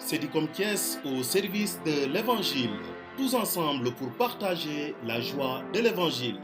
Cédicom Thiès au service de l'Évangile, tous ensemble pour partager la joie de l'Évangile.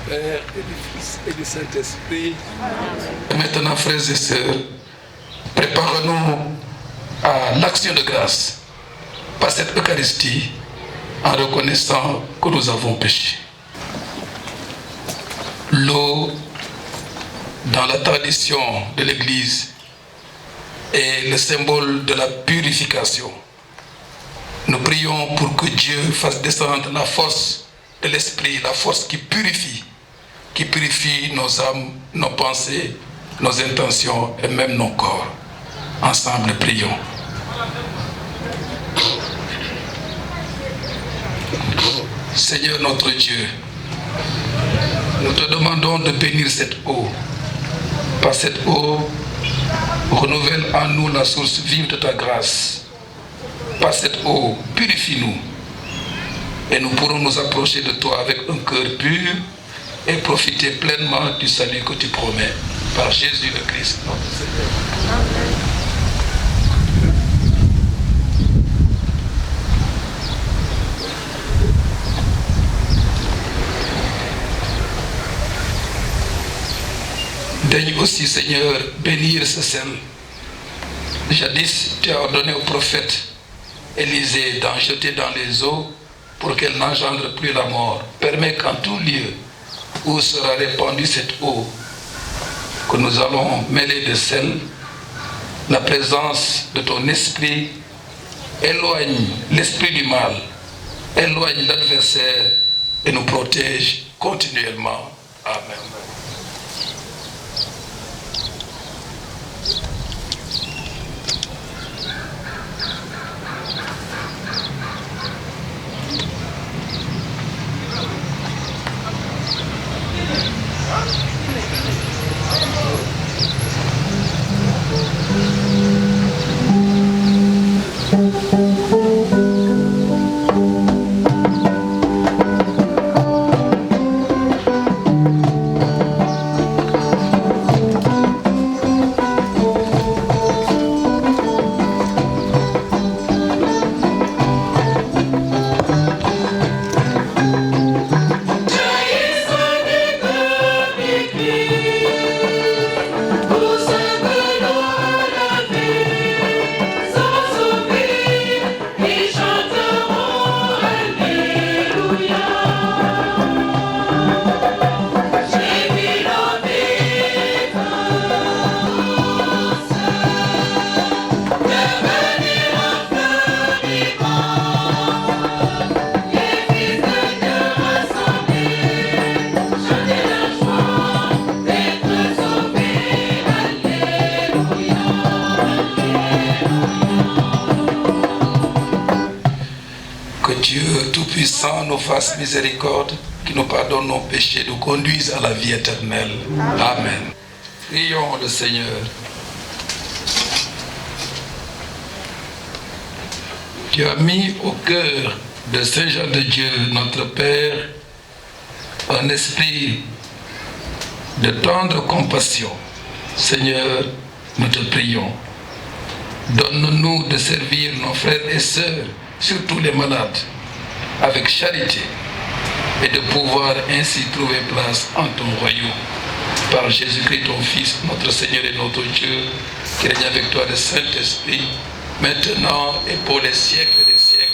Père et du Fils et du Saint-Esprit. Et maintenant, frères et sœurs, préparons-nous à l'action de grâce par cette Eucharistie en reconnaissant que nous avons péché. L'eau, dans la tradition de l'Église, est le symbole de la purification. Nous prions pour que Dieu fasse descendre la force de l'Esprit, la force qui purifie nos âmes, nos pensées, nos intentions et même nos corps. Ensemble, prions. Seigneur notre Dieu, nous te demandons de bénir cette eau. Par cette eau, renouvelle en nous la source vive de ta grâce. Par cette eau, purifie-nous. Et nous pourrons nous approcher de toi avec un cœur pur et profiter pleinement du salut que tu promets. Par Jésus le Christ, notre Seigneur. Daigne aussi, Seigneur, bénir ce sel. Jadis, tu as ordonné au prophète Élisée d'en jeter dans les eaux pour qu'elle n'engendre plus la mort. Permets qu'en tout lieu où sera répandue cette eau, que nous allons mêler de sel, la présence de ton esprit éloigne l'esprit du mal, éloigne l'adversaire et nous protège continuellement. Amen. Dieu Tout-Puissant nous fasse miséricorde, qui nous pardonne nos péchés, nous conduise à la vie éternelle. Amen. Prions le Seigneur. Tu as mis au cœur de Saint Jean de Dieu, notre Père, un esprit de tendre compassion. Seigneur, nous te prions. Donne-nous de servir nos frères et sœurs, surtout les malades, avec charité, et de pouvoir ainsi trouver place en ton royaume. Par Jésus-Christ, ton Fils, notre Seigneur et notre Dieu, qui règne avec toi le Saint-Esprit, maintenant et pour les siècles des siècles.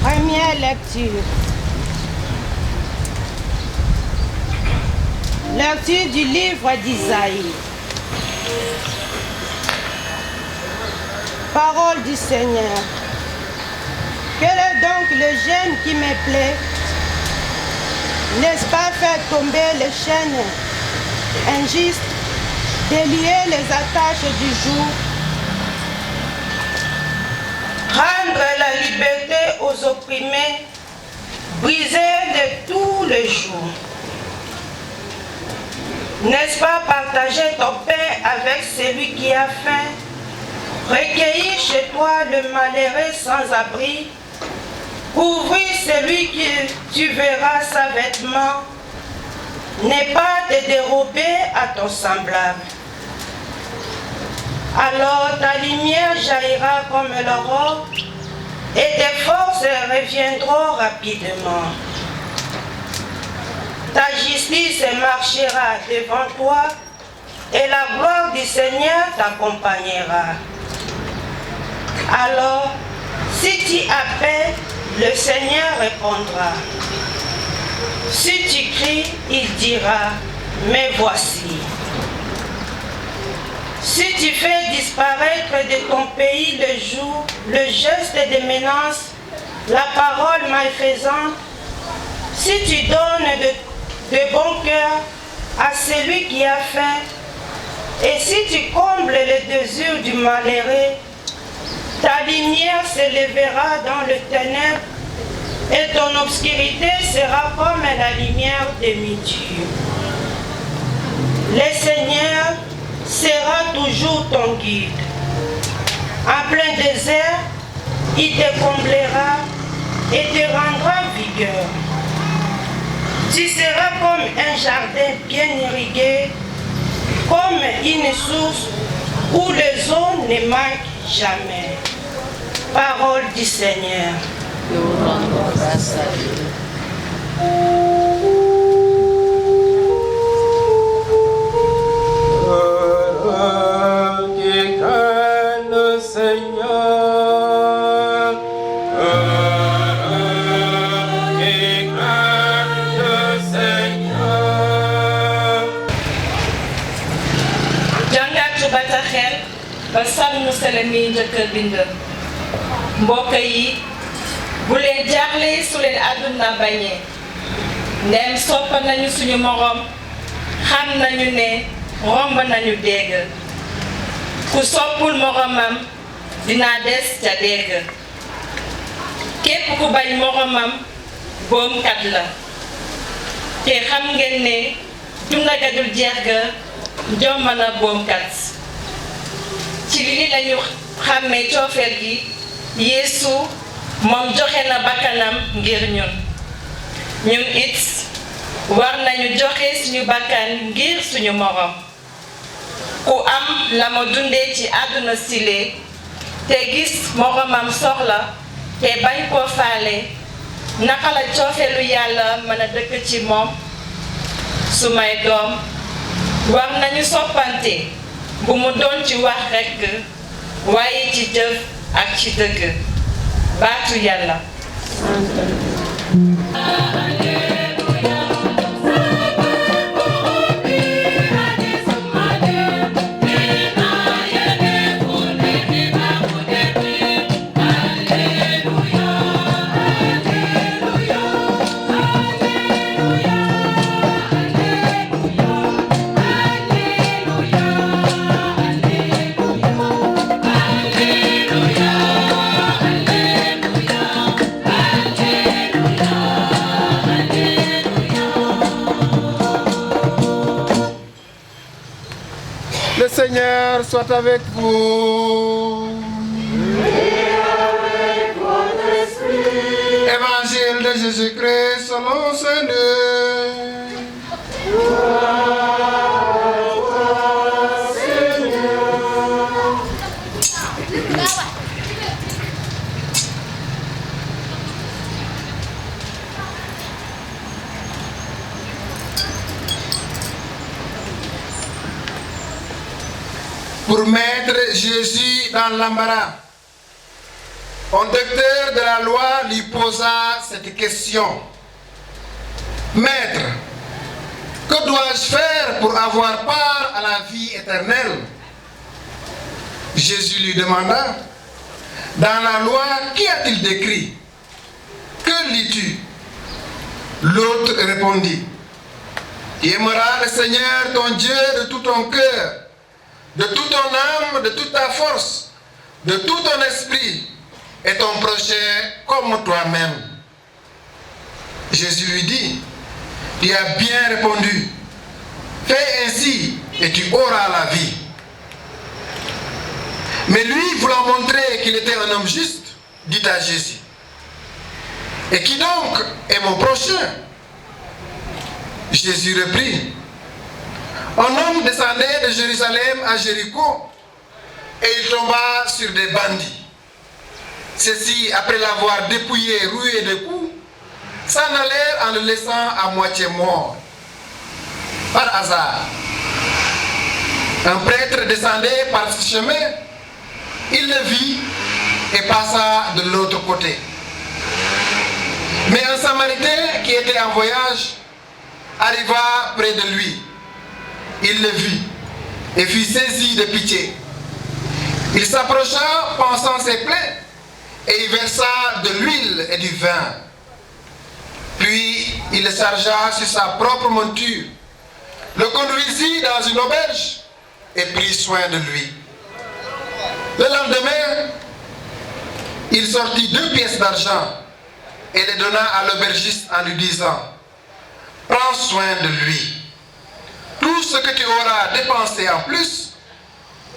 Première lecture. Lecture du livre d'Isaïe. Parole du Seigneur. Quel est donc le gène qui me plaît? N'est-ce pas faire tomber les chaînes injustes, délier les attaches du joug, rendre la liberté aux opprimés, briser de tous les jours? N'est-ce pas partager ton pain avec celui qui a faim, recueillir chez toi le malheureux sans abri, couvrir celui que tu verras sans vêtements, n'est pas te dérober à ton semblable? Alors ta lumière jaillira comme l'aurore et tes forces reviendront rapidement. Ta justice marchera devant toi et la gloire du Seigneur t'accompagnera. Alors, si tu appelles, le Seigneur répondra. Si tu cries, il dira, mais voici. Si tu fais disparaître de ton pays le jour, le geste de menace, la parole malfaisante, si tu donnes de bon cœur à celui qui a faim, et si tu combles les désirs du malheureux, ta lumière s'élèvera dans le ténèbre et ton obscurité sera comme la lumière de midi. Le Seigneur sera toujours ton guide. En plein désert, il te comblera et te rendra vigueur. Tu seras comme un jardin bien irrigué, comme une source où les eaux ne manquent jamais. Parole du Seigneur. Nous rendons grâce à Dieu. Qui craint le Seigneur, qui craint le Seigneur. ba sàmm sele mi njëkk a bind mbokk yi bu leen jaaxle su leen àdduna bañee ndem sopp nañu suñu morom xam nañu ne romb nañu dégg ku soppul moromam dina des ca dégg képp ku bañ moromam boomkat la te xam ngeen ne dunda ga dul jeex ga jomb na boomkat ci li lañu xàmmee coofeel gi Yeesu moom joxe na bakkanam ngir ñun it war nañu joxe suñu bakkan ngir suñu morom ku am la mu dundee ci àdduna sile te gis moromam soxla te bañ koo faale naka la coofeelu Yàlla mën a dëkk ci moom su may doom war nañu soppante bu mu doon ci wax rekk waaye ci jëf ak ci dëgg baatu Yàlla. Le Seigneur soit avec vous. Et avec votre esprit. Évangile de Jésus-Christ selon Saint Luc. Pour mettre Jésus dans l'embarras, un docteur de la loi lui posa cette question. Maître, que dois-je faire pour avoir part à la vie éternelle? Jésus lui demanda, dans la loi, qu'y a-t-il d'écrit? Que lis-tu? L'autre répondit, tu aimeras le Seigneur ton Dieu de tout ton cœur, de toute ton âme, de toute ta force, de tout ton esprit, et ton prochain comme toi-même. Jésus lui dit, tu as bien répondu, fais ainsi et tu auras la vie. Mais lui, voulant montrer qu'il était un homme juste, dit à Jésus, et qui donc est mon prochain? Jésus reprit, un homme descendait de Jérusalem à Jéricho et il tomba sur des bandits. Ceux-ci, après l'avoir dépouillé, roué de coups, s'en allèrent en le laissant à moitié mort. Par hasard, un prêtre descendait par ce chemin, il le vit et passa de l'autre côté. Mais un Samaritain qui était en voyage arriva près de lui. Il le vit et fut saisi de pitié. Il s'approcha, pensant ses plaies, et il versa de l'huile et du vin. Puis il le chargea sur sa propre monture, le conduisit dans une auberge et prit soin de lui. Le lendemain, il sortit 2 pièces d'argent et les donna à l'aubergiste en lui disant, prends soin de lui. Tout ce que tu auras dépensé en plus,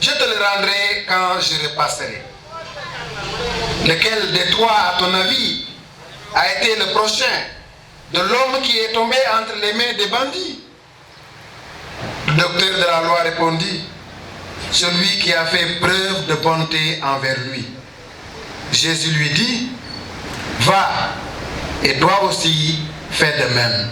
je te le rendrai quand je repasserai. Lequel de toi, à ton avis, a été le prochain de l'homme qui est tombé entre les mains des bandits? Le docteur de la loi répondit, celui qui a fait preuve de bonté envers lui. Jésus lui dit, va, et toi aussi fais de même.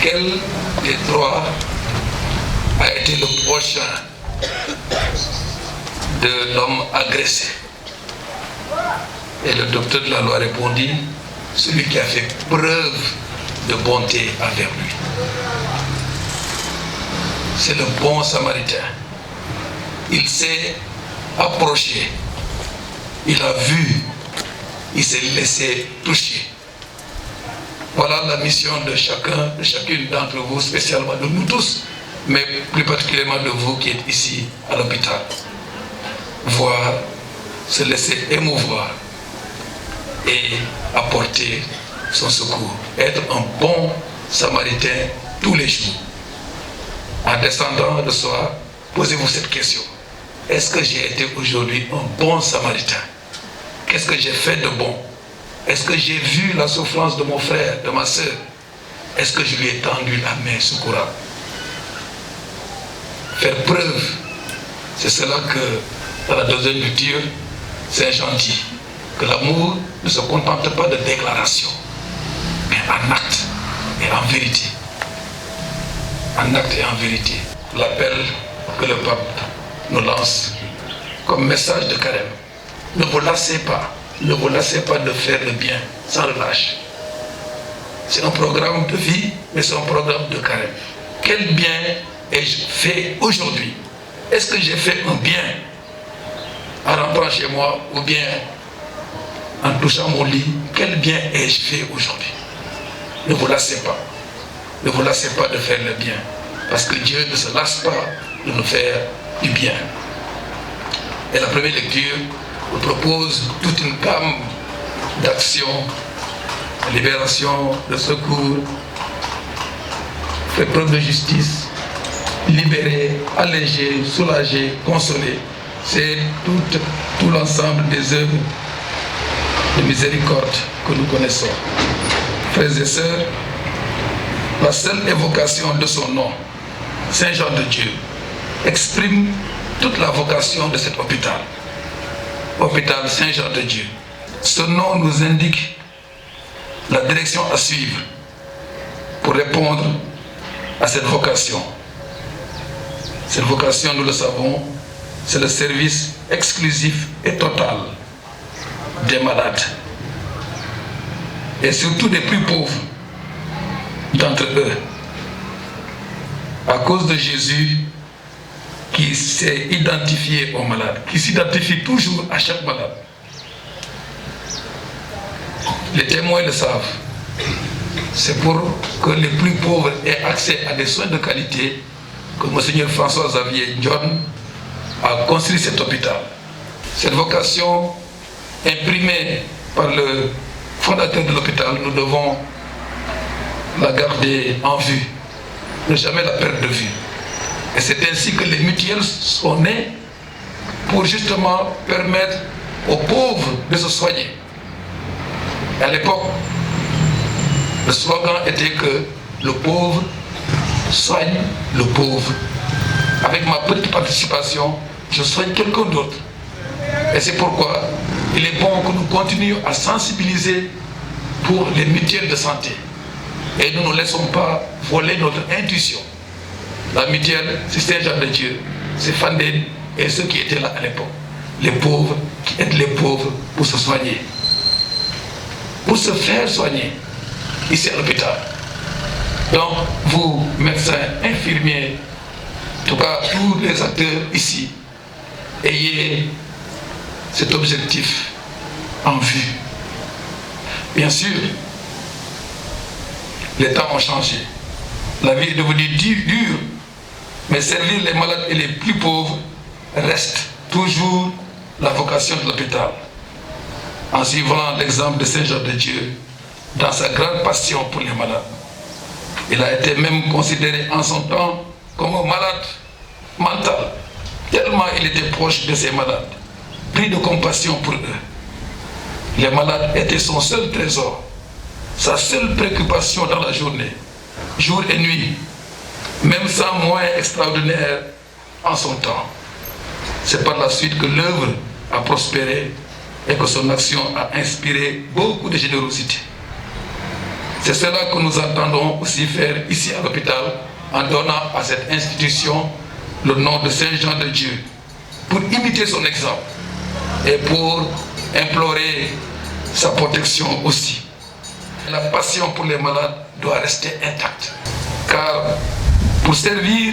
Lequel des trois a été le prochain de l'homme agressé? Et le docteur de la loi répondit, celui qui a fait preuve de bonté envers lui. C'est le bon samaritain. Il s'est approché, il a vu, il s'est laissé toucher. Voilà la mission de chacun, de chacune d'entre vous, spécialement de nous tous, mais plus particulièrement de vous qui êtes ici à l'hôpital. Voir, se laisser émouvoir et apporter son secours. Être un bon samaritain tous les jours. En descendant le soir, posez-vous cette question. Est-ce que j'ai été aujourd'hui un bon samaritain? Qu'est-ce que j'ai fait de bon? Est-ce que j'ai vu la souffrance de mon frère, de ma soeur? Est-ce que je lui ai tendu la main secourable? Faire preuve, c'est cela que dans la deuxième lecture, Saint Jean dit, que l'amour ne se contente pas de déclarations, mais en acte et en vérité. En acte et en vérité. L'appel que le pape nous lance comme message de carême. Ne vous lassez pas de faire le bien sans relâche. C'est un programme de vie, mais c'est un programme de carême. Quel bien ai-je fait aujourd'hui? Est-ce que j'ai fait un bien en rentrant chez moi ou bien en touchant mon lit? Quel bien ai-je fait aujourd'hui? Ne vous lassez pas. Ne vous lassez pas de faire le bien. Parce que Dieu ne se lasse pas de nous faire du bien. Et la première lecture nous propose toute une gamme d'actions, de libération, de secours, faire preuve de justice, libérer, alléger, soulager, consoler. C'est tout l'ensemble des œuvres de miséricorde que nous connaissons. Frères et sœurs, la seule évocation de son nom, Saint Jean de Dieu, exprime toute la vocation de cet hôpital. Hôpital Saint Jean de Dieu. Ce nom nous indique la direction à suivre pour répondre à cette vocation. Cette vocation, nous le savons, c'est le service exclusif et total des malades et surtout des plus pauvres d'entre eux. À cause de Jésus qui s'est identifié aux malades, qui s'identifie toujours à chaque malade. Les témoins le savent. C'est pour que les plus pauvres aient accès à des soins de qualité que Monseigneur François-Xavier John a construit cet hôpital. Cette vocation imprimée par le fondateur de l'hôpital, nous devons la garder en vue, ne jamais la perdre de vue. Et c'est ainsi que les mutuelles sont nées pour justement permettre aux pauvres de se soigner. À l'époque, le slogan était que le pauvre soigne le pauvre. Avec ma petite participation, je soigne quelqu'un d'autre. Et c'est pourquoi il est bon que nous continuions à sensibiliser pour les mutuelles de santé. Et nous ne laissons pas voler notre intuition. La mutuelle, c'est Saint Jean de Dieu, c'est Fandène et ceux qui étaient là à l'époque. Les pauvres qui aident les pauvres pour se soigner. Pour se faire soigner ici à l'hôpital. Donc, vous, médecins, infirmiers, en tout cas tous les acteurs ici, ayez cet objectif en vue. Bien sûr, les temps ont changé. La vie est devenue dure, mais servir les malades et les plus pauvres reste toujours la vocation de l'hôpital. En suivant l'exemple de Saint Jean de Dieu, dans sa grande passion pour les malades. Il a été même considéré en son temps comme un malade mental, tellement il était proche de ses malades, pris de compassion pour eux. Les malades étaient son seul trésor, sa seule préoccupation dans la journée, jour et nuit, même sans moyens extraordinaires en son temps. C'est par la suite que l'œuvre a prospéré et que son action a inspiré beaucoup de générosité. C'est cela que nous entendons aussi faire ici à l'hôpital en donnant à cette institution le nom de Saint Jean de Dieu, pour imiter son exemple et pour implorer sa protection aussi. La passion pour les malades doit rester intacte, car pour servir,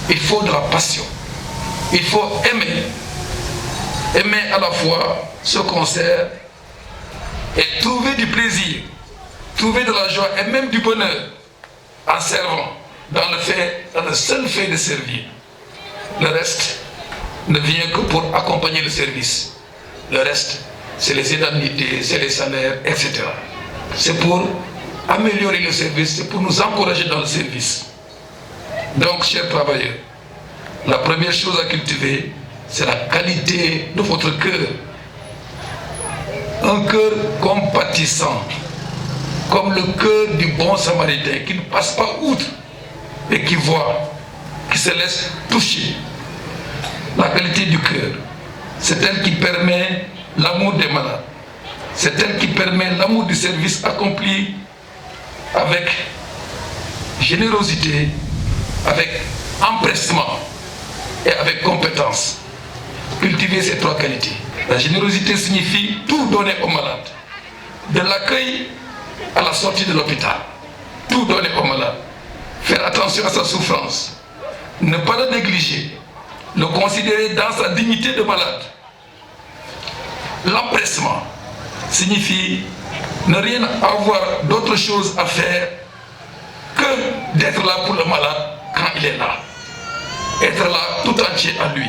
il faut de la passion. Il faut aimer. Aimer à la fois ce qu'on sert et trouver du plaisir, trouver de la joie et même du bonheur en servant dans le seul fait de servir. Le reste ne vient que pour accompagner le service. Le reste, c'est les indemnités, c'est les salaires, etc. C'est pour améliorer le service, c'est pour nous encourager dans le service. Donc, chers travailleurs, la première chose à cultiver, c'est la qualité de votre cœur. Un cœur compatissant, comme le cœur du bon samaritain, qui ne passe pas outre et qui voit, qui se laisse toucher. La qualité du cœur, c'est elle qui permet l'amour des malades. C'est elle qui permet l'amour du service accompli avec générosité, avec empressement et avec compétence. Cultiver ces trois qualités. La générosité signifie tout donner aux malades. De l'accueil à la sortie de l'hôpital. Tout donner aux malades. Faire attention à sa souffrance. Ne pas le négliger. Le considérer dans sa dignité de malade. L'empressement signifie ne rien avoir d'autre chose à faire que d'être là pour le malade quand il est là. Être là tout entier à lui.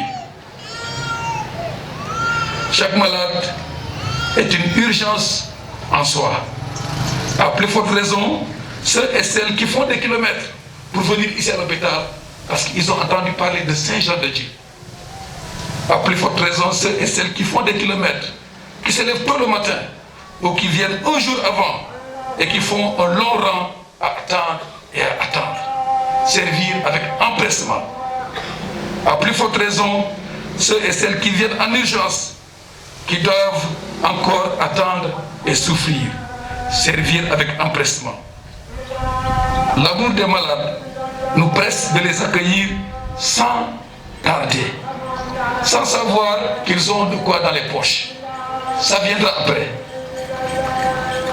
Chaque malade est une urgence en soi. À plus forte raison, ceux et celles qui font des kilomètres pour venir ici à l'hôpital parce qu'ils ont entendu parler de Saint Jean de Dieu. À plus forte raison, ceux et celles qui font des kilomètres, qui se lèvent tôt le matin ou qui viennent un jour avant et qui font un long rang à attendre et à attendre. Servir avec empressement. À plus forte raison, ceux et celles qui viennent en urgence, qui doivent encore attendre et souffrir. Servir avec empressement. L'amour des malades nous presse de les accueillir sans tarder, sans savoir qu'ils ont de quoi dans les poches. Ça viendra après.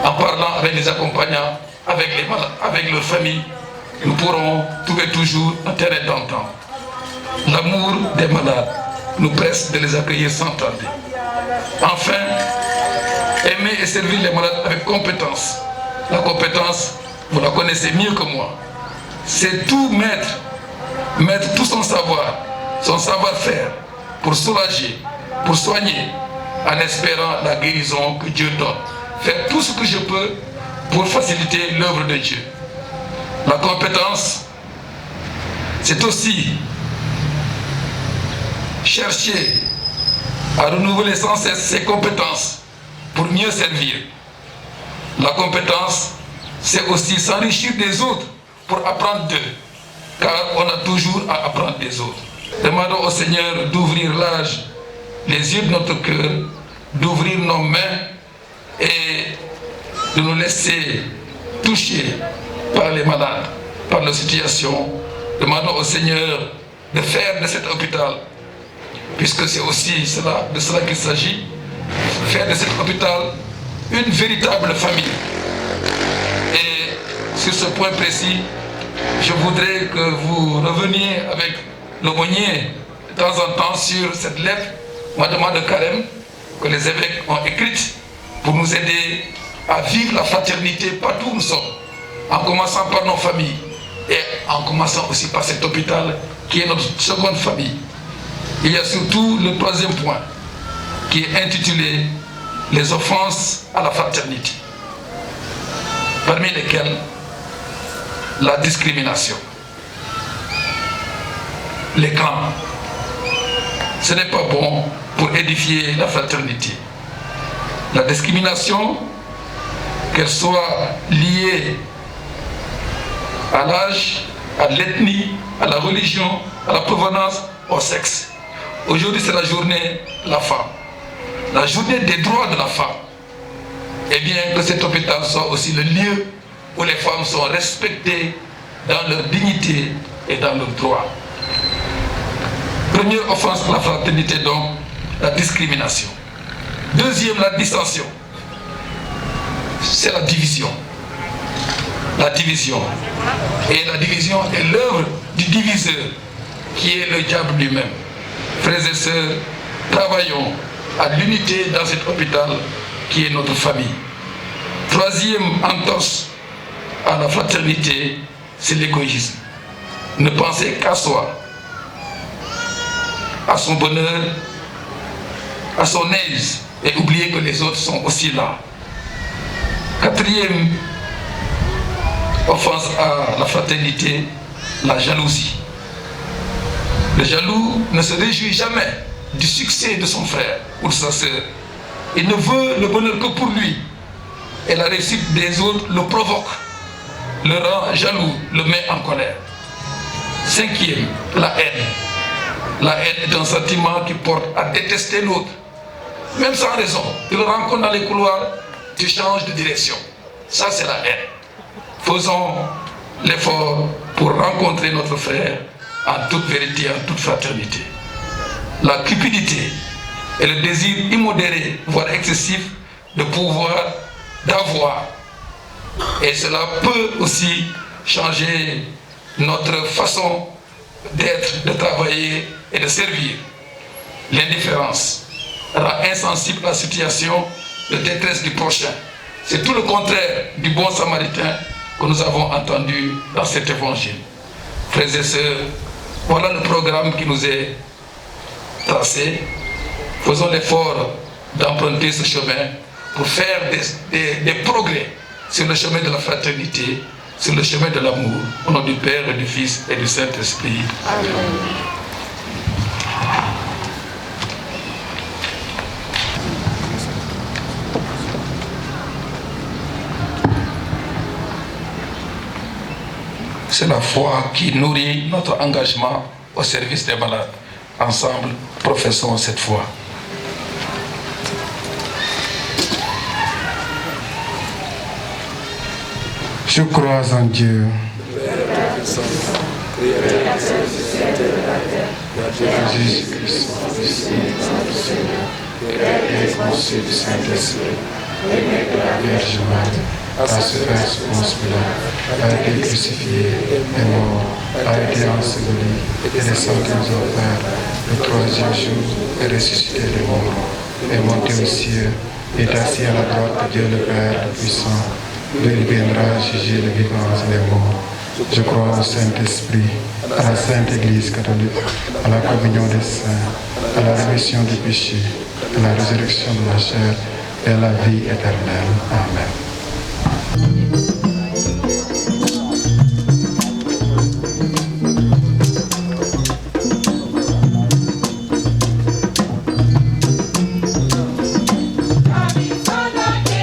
En parlant avec les accompagnants, avec les malades, avec leur famille, nous pourrons trouver toujours un terrain d'entente. L'amour des malades nous presse de les accueillir sans tarder. Enfin, aimer et servir les malades avec compétence. La compétence, vous la connaissez mieux que moi. C'est tout mettre tout son savoir-faire pour soulager, pour soigner, en espérant la guérison que Dieu donne. Faire tout ce que je peux pour faciliter l'œuvre de Dieu. La compétence, c'est aussi chercher à renouveler sans cesse ses compétences pour mieux servir. La compétence, c'est aussi s'enrichir des autres pour apprendre d'eux, car on a toujours à apprendre des autres. Demandons au Seigneur d'ouvrir l'âge, les yeux de notre cœur, d'ouvrir nos mains et de nous laisser toucher par les malades, par nos situations. Demandons au Seigneur de faire de cet hôpital, puisque c'est aussi de cela qu'il s'agit, faire de cet hôpital une véritable famille. Et sur ce point précis, je voudrais que vous reveniez avec l'aumônier de temps en temps sur cette lettre, Madame de Carême, que les évêques ont écrite pour nous aider à vivre la fraternité partout où nous sommes, en commençant par nos familles et en commençant aussi par cet hôpital qui est notre seconde famille. Il y a surtout le troisième point qui est intitulé « Les offenses à la fraternité », parmi lesquelles la discrimination, les clans. Ce n'est pas bon pour édifier la fraternité. La discrimination, qu'elle soit liée à l'âge, à l'ethnie, à la religion, à la provenance, au sexe. Aujourd'hui, c'est la journée de la femme, la journée des droits de la femme. Eh bien, que cet hôpital soit aussi le lieu où les femmes sont respectées dans leur dignité et dans leurs droits. Première offense à la fraternité, donc, la discrimination. Deuxième, la dissension. C'est la division. La division. Et la division est l'œuvre du diviseur, qui est le diable lui-même. Frères et sœurs, travaillons à l'unité dans cet hôpital qui est notre famille. Troisième entorse à la fraternité, c'est l'égoïsme. Ne penser qu'à soi, à son bonheur, à son aise, et oublier que les autres sont aussi là. Quatrième offense à la fraternité, la jalousie. Le jaloux ne se réjouit jamais du succès de son frère ou de sa sœur. Il ne veut le bonheur que pour lui. Et la réussite des autres le provoque, le rend jaloux, le met en colère. Cinquième, la haine. La haine est un sentiment qui porte à détester l'autre, même sans raison. Tu le rencontres dans les couloirs, tu changes de direction. Ça, c'est la haine. Faisons l'effort pour rencontrer notre frère en toute vérité, en toute fraternité. La cupidité et le désir immodéré, voire excessif, de pouvoir, d'avoir. Et cela peut aussi changer notre façon d'être, de travailler et de servir. L'indifférence rend insensible la situation de détresse du prochain. C'est tout le contraire du bon samaritain que nous avons entendu dans cet évangile. Frères et sœurs, voilà le programme qui nous est tracé. Faisons l'effort d'emprunter ce chemin pour faire des progrès sur le chemin de la fraternité, sur le chemin de l'amour, au nom du Père et du Fils et du Saint-Esprit. Amen. C'est la foi qui nourrit notre engagement au service des malades. Ensemble, professons cette foi. Je crois en Dieu. Jésus-Christ, et conçu du Saint-Esprit, né de la Vierge Marie, a souffert sous Ponce Pilate, a été crucifié, est mort, a été enseveli, et descendu aux enfers, le troisième jour, est ressuscité des morts, est monté aux cieux, est assis à la droite de Dieu le Père Tout-Puissant. Lui viendra juger les vivants et les morts. Je crois au Saint-Esprit, à la Sainte Église catholique, à la communion des saints, à la rémission des péchés, à la résurrection de la chair et à la vie éternelle. Amen. Sadake,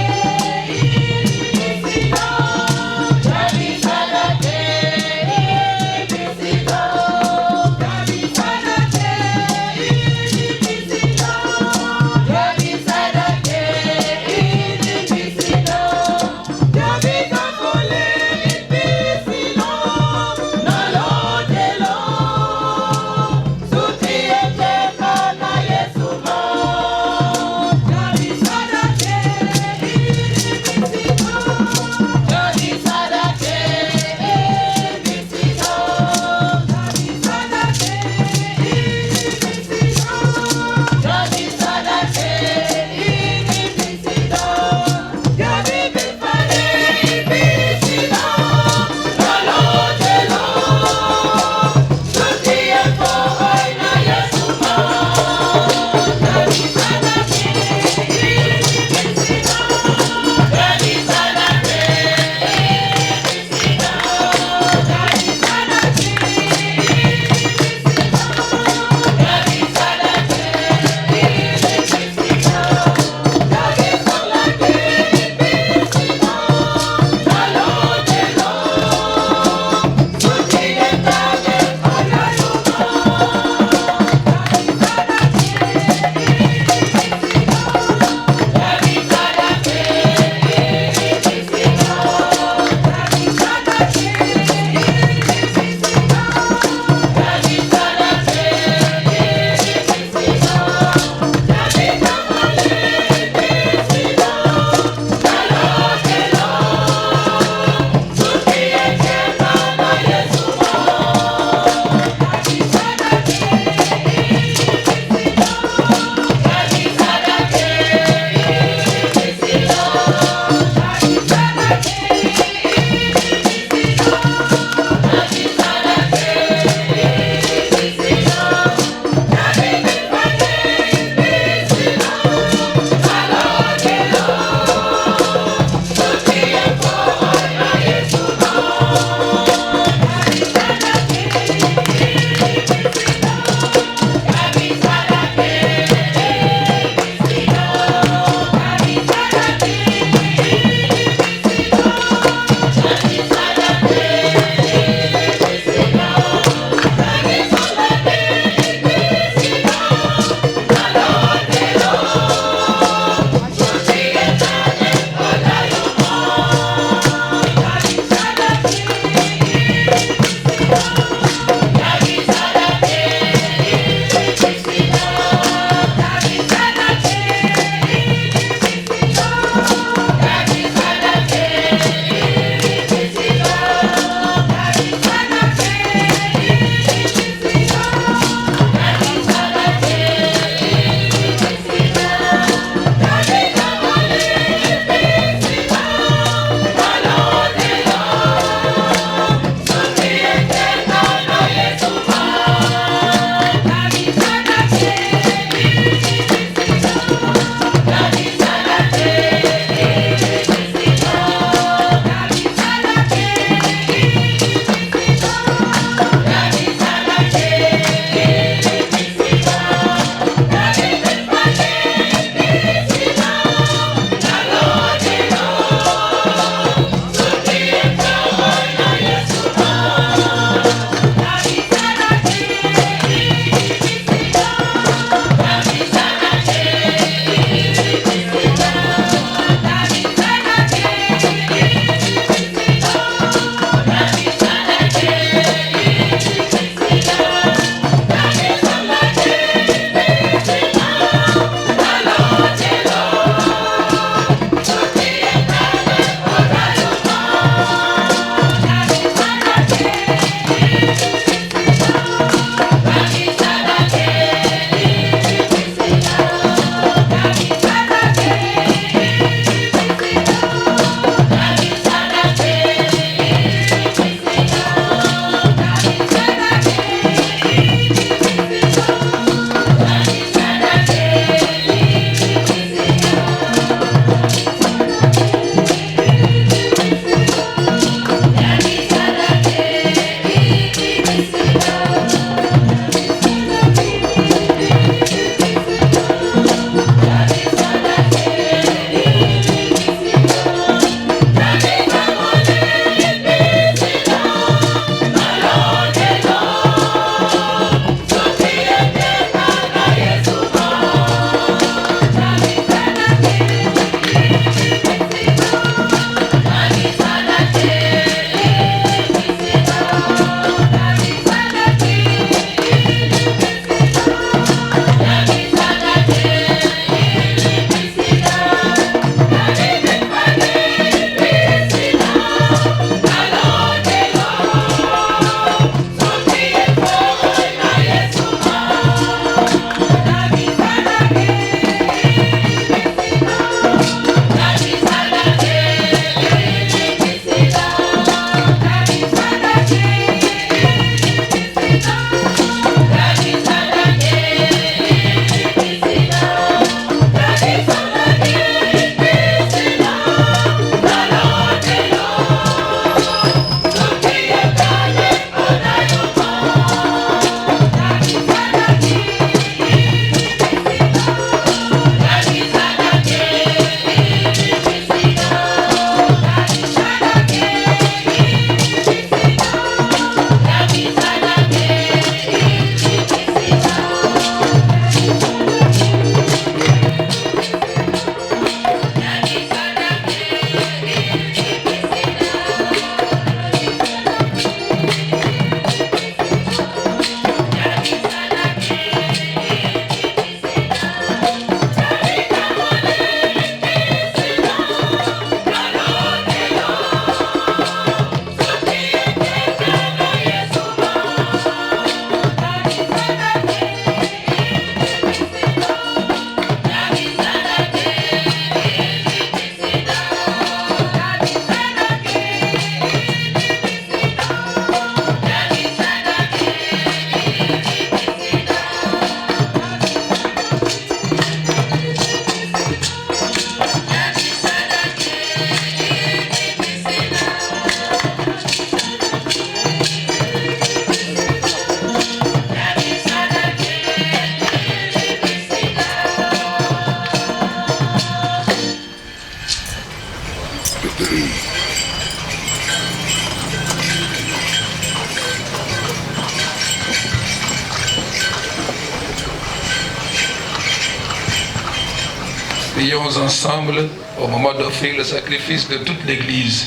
prions ensemble au moment d'offrir le sacrifice de toute l'Église.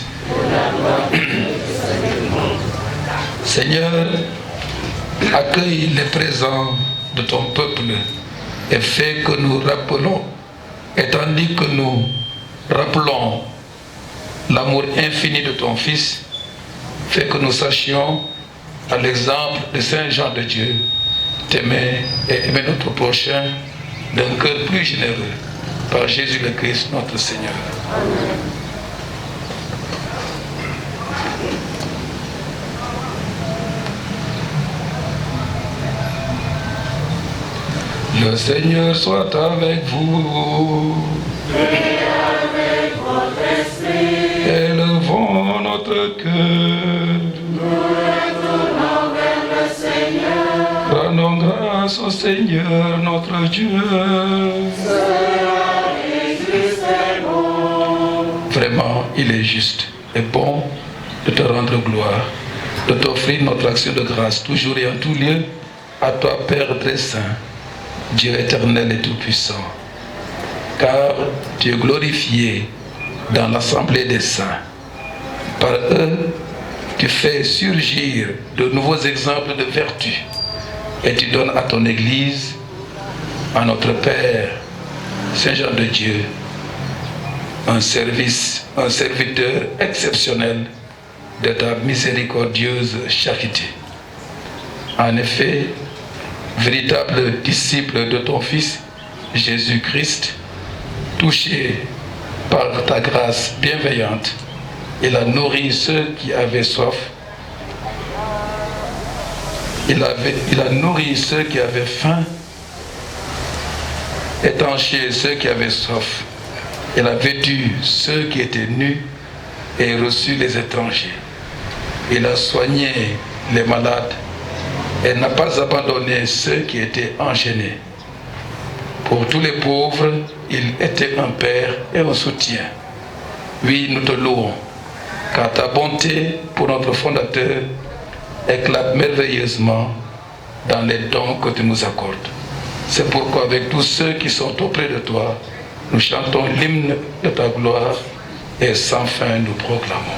Seigneur, accueille les présents de ton peuple et fais que nous rappelons, et tandis que nous rappelons l'amour infini de ton Fils, fais que nous sachions, à l'exemple de Saint Jean de Dieu, t'aimer et aimer notre prochain d'un cœur plus généreux, par Jésus le Christ, notre Seigneur. Amen. Le Seigneur soit avec vous. Et avec votre esprit. Élevons notre cœur. Nous retournons vers le Seigneur. Rendons grâce au Seigneur notre Dieu. Cela est juste et bon. Vraiment, il est juste et bon de te rendre gloire, de t'offrir notre action de grâce, toujours et en tout lieu, à toi, Père très saint, Dieu éternel et tout-puissant, car tu es glorifié dans l'assemblée des saints. Par eux, tu fais surgir de nouveaux exemples de vertu et tu donnes à ton Église, à notre Père, Saint Jean de Dieu, un serviteur exceptionnel de ta miséricordieuse charité. En effet, véritable disciple de ton Fils, Jésus-Christ, touché par ta grâce bienveillante, il a nourri ceux qui avaient soif. Il a nourri ceux qui avaient faim, étanché ceux qui avaient soif. Il a vêtu ceux qui étaient nus et reçu les étrangers. Il a soigné les malades et n'a pas abandonné ceux qui étaient enchaînés. Pour tous les pauvres, il était un père et un soutien. Oui, nous te louons, car ta bonté pour notre fondateur éclate merveilleusement dans les dons que tu nous accordes. C'est pourquoi avec tous ceux qui sont auprès de toi, nous chantons l'hymne de ta gloire et sans fin nous proclamons.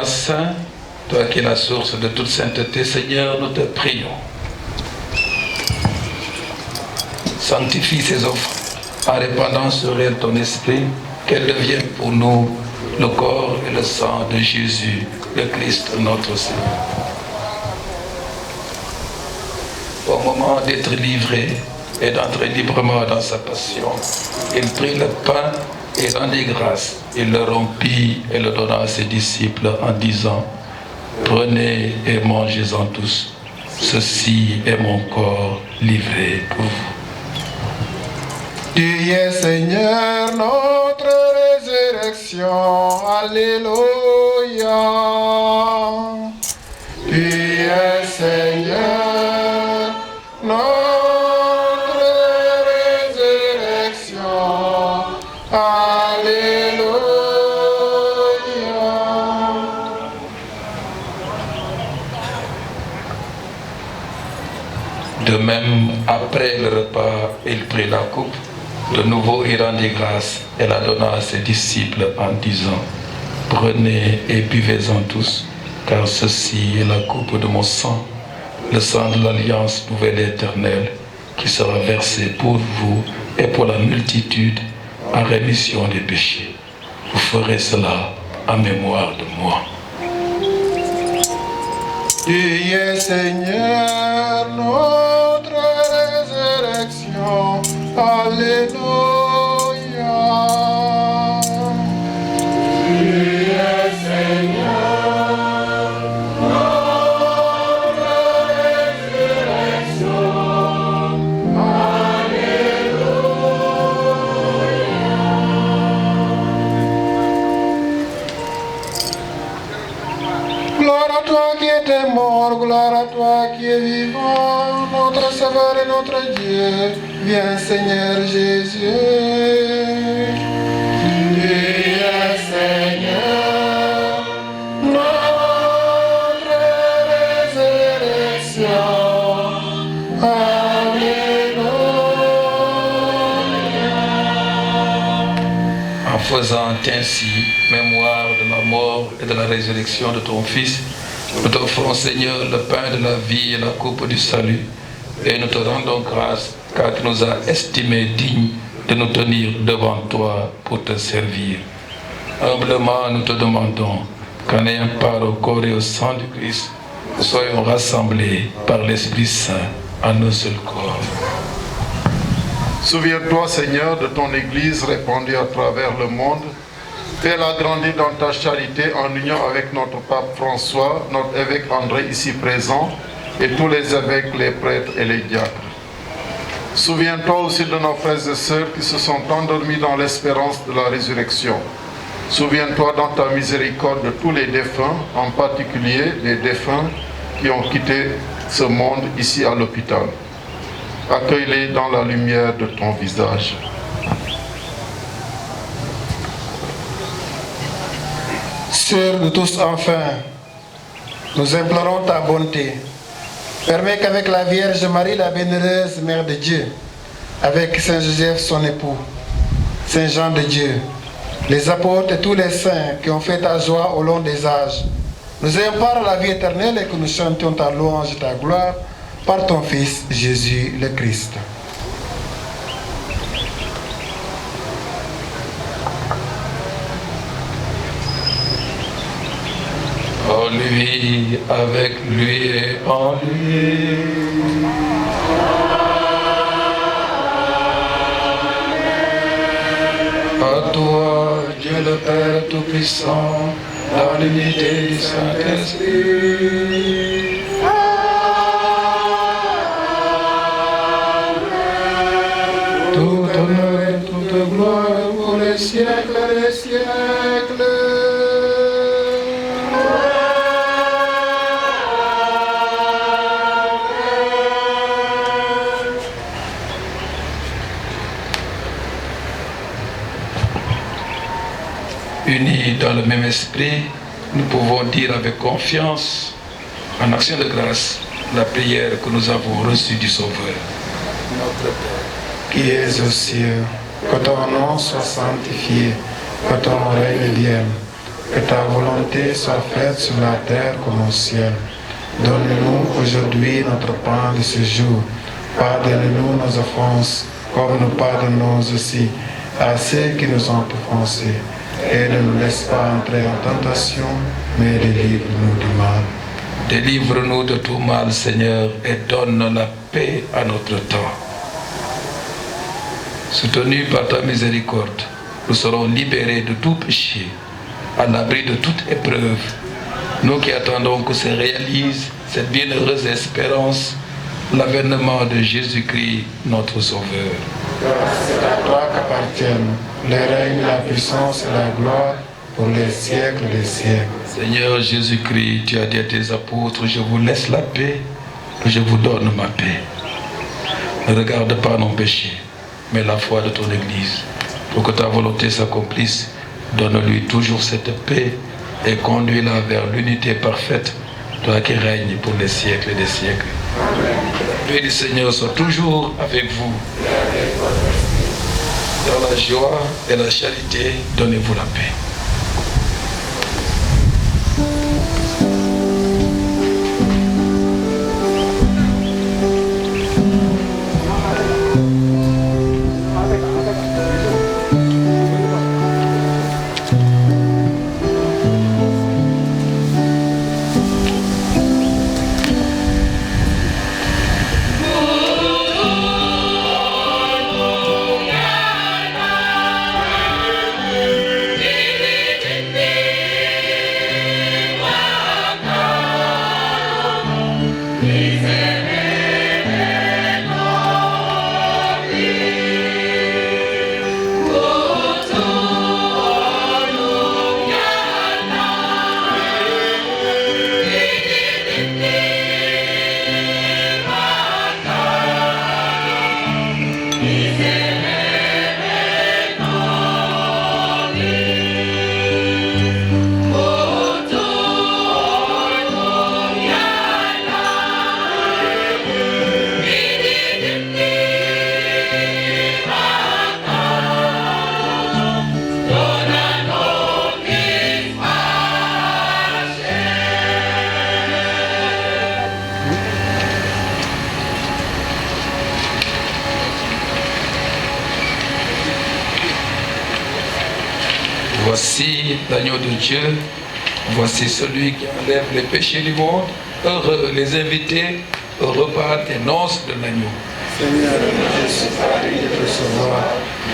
Saint, toi qui es la source de toute sainteté, Seigneur, nous te prions. Sanctifie ces offres en répandant sur elles ton esprit, qu'elles deviennent pour nous le corps et le sang de Jésus, le Christ, notre Seigneur. Au moment d'être livré et d'entrer librement dans sa passion, il prit le pain et rendit grâce. Il le rompit et le donna à ses disciples en disant: prenez et mangez-en tous. Ceci est mon corps livré pour vous. Tu es Seigneur, notre résurrection. Alléluia. Tu es Seigneur, notre résurrection. Alléluia. De même, après le repas, il prit la coupe. De nouveau, il rendit grâce et la donna à ses disciples en disant: Prenez et buvez-en tous, car ceci est la coupe de mon sang, le sang de l'alliance nouvelle et éternelle, qui sera versé pour vous et pour la multitude en rémission des péchés. Vous ferez cela en mémoire de moi. Tu es Seigneur, notre résurrection. Alléluia. Tu es Seigneur, notre résurrection. Gloire à toi qui étais mort, gloire à toi qui es vivant, notre Sauveur et notre Dieu. Viens Seigneur Jésus. Tu es Seigneur, notre résurrection. Alléluia. En faisant ainsi mémoire de la mort et de la résurrection de ton Fils, nous t'offrons, Seigneur, le pain de la vie et la coupe du salut, et nous te rendons grâce car tu nous as estimés dignes de nous tenir devant toi pour te servir. Humblement, nous te demandons qu'en ayant part au corps et au sang du Christ, nous soyons rassemblés par l'Esprit Saint en un seul corps. Souviens-toi, Seigneur, de ton Église répandue à travers le monde. Fais-la grandir dans ta charité en union avec notre pape François, notre évêque André ici présent, et tous les évêques, les prêtres et les diacres. Souviens-toi aussi de nos frères et sœurs qui se sont endormis dans l'espérance de la résurrection. Souviens-toi dans ta miséricorde de tous les défunts, en particulier les défunts qui ont quitté ce monde ici à l'hôpital. Accueille-les dans la lumière de ton visage. Sœur de tous enfin, nous implorons ta bonté. Permets qu'avec la Vierge Marie, la bienheureuse Mère de Dieu, avec Saint Joseph son époux, Saint Jean de Dieu, les apôtres et tous les saints qui ont fait ta joie au long des âges, nous ayons part à la vie éternelle et que nous chantions ta louange et ta gloire par ton Fils Jésus le Christ. En lui, avec lui et en lui. À toi, Dieu le Père Tout-Puissant, dans l'unité du Saint-Esprit. Tout honneur et toute gloire pour les siècles des siècles. Unis dans le même esprit, nous pouvons dire avec confiance, en action de grâce, la prière que nous avons reçue du Sauveur. Notre Père, qui es aux cieux, que ton nom soit sanctifié, que ton règne vienne, que ta volonté soit faite sur la terre comme au ciel. Donne-nous aujourd'hui notre pain de ce jour. Pardonne-nous nos offenses, comme nous pardonnons aussi à ceux qui nous ont offensés. Et ne nous laisse pas entrer en tentation, mais délivre-nous du mal. Délivre-nous de tout mal, Seigneur, et donne la paix à notre temps. Soutenus par ta miséricorde, nous serons libérés de tout péché, à l'abri de toute épreuve. Nous qui attendons que se réalise cette bienheureuse espérance, l'avènement de Jésus-Christ, notre Sauveur. C'est à toi qu'appartiennent le règne, la puissance et la gloire pour les siècles des siècles. Seigneur Jésus-Christ, tu as dit à tes apôtres, je vous laisse la paix, je vous donne ma paix. Ne regarde pas nos péchés, mais la foi de ton Église. Pour que ta volonté s'accomplisse, donne-lui toujours cette paix et conduis-la vers l'unité parfaite, toi qui règnes pour les siècles des siècles. Amen. La paix du Seigneur soit toujours avec vous. Dans la joie et la charité, donnez-vous la paix. Voici l'agneau de Dieu, voici celui qui enlève les péchés du monde. Heureux les invités au repas des noces de l'agneau. Seigneur, je suis ravi de te recevoir,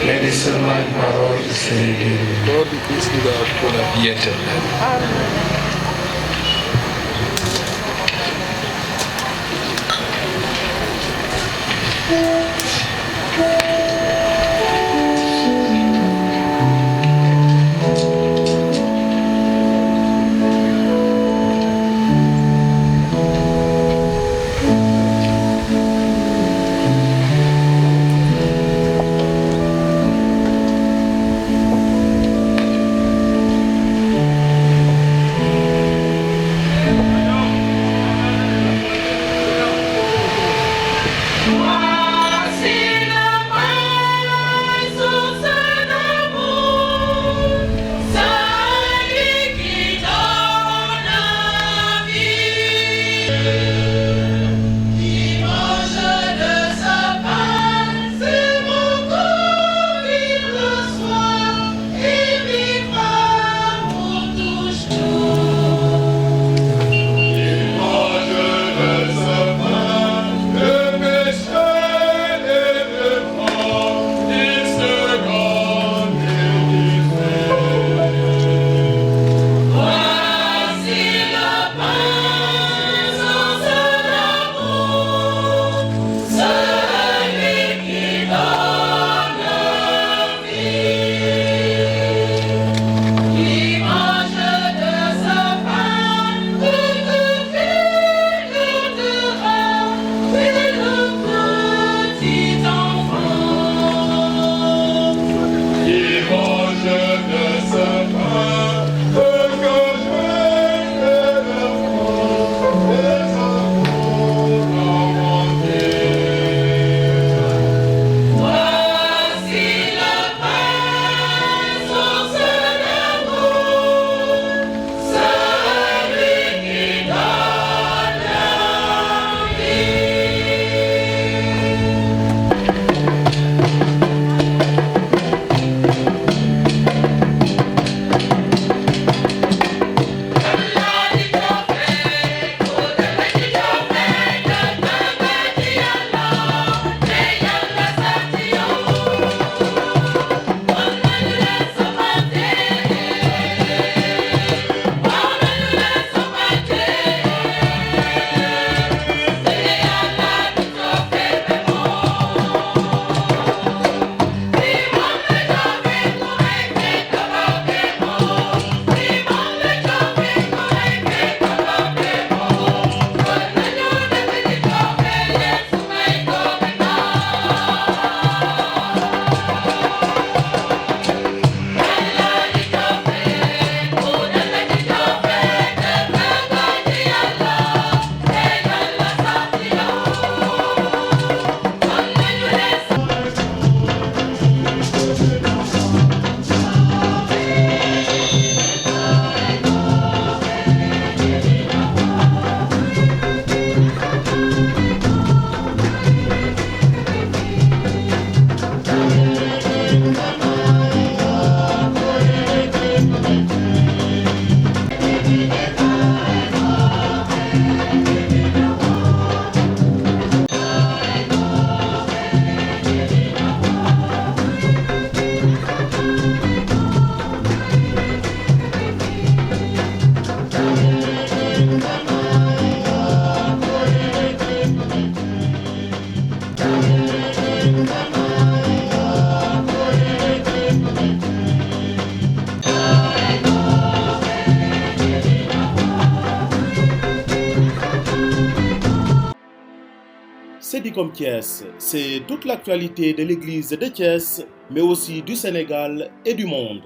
mais dis seulement une parole et c'est guéri. Lord, du Christ pour la vie éternelle. Sedicom Thiès, c'est toute l'actualité de l'église de Thiès, mais aussi du Sénégal et du monde.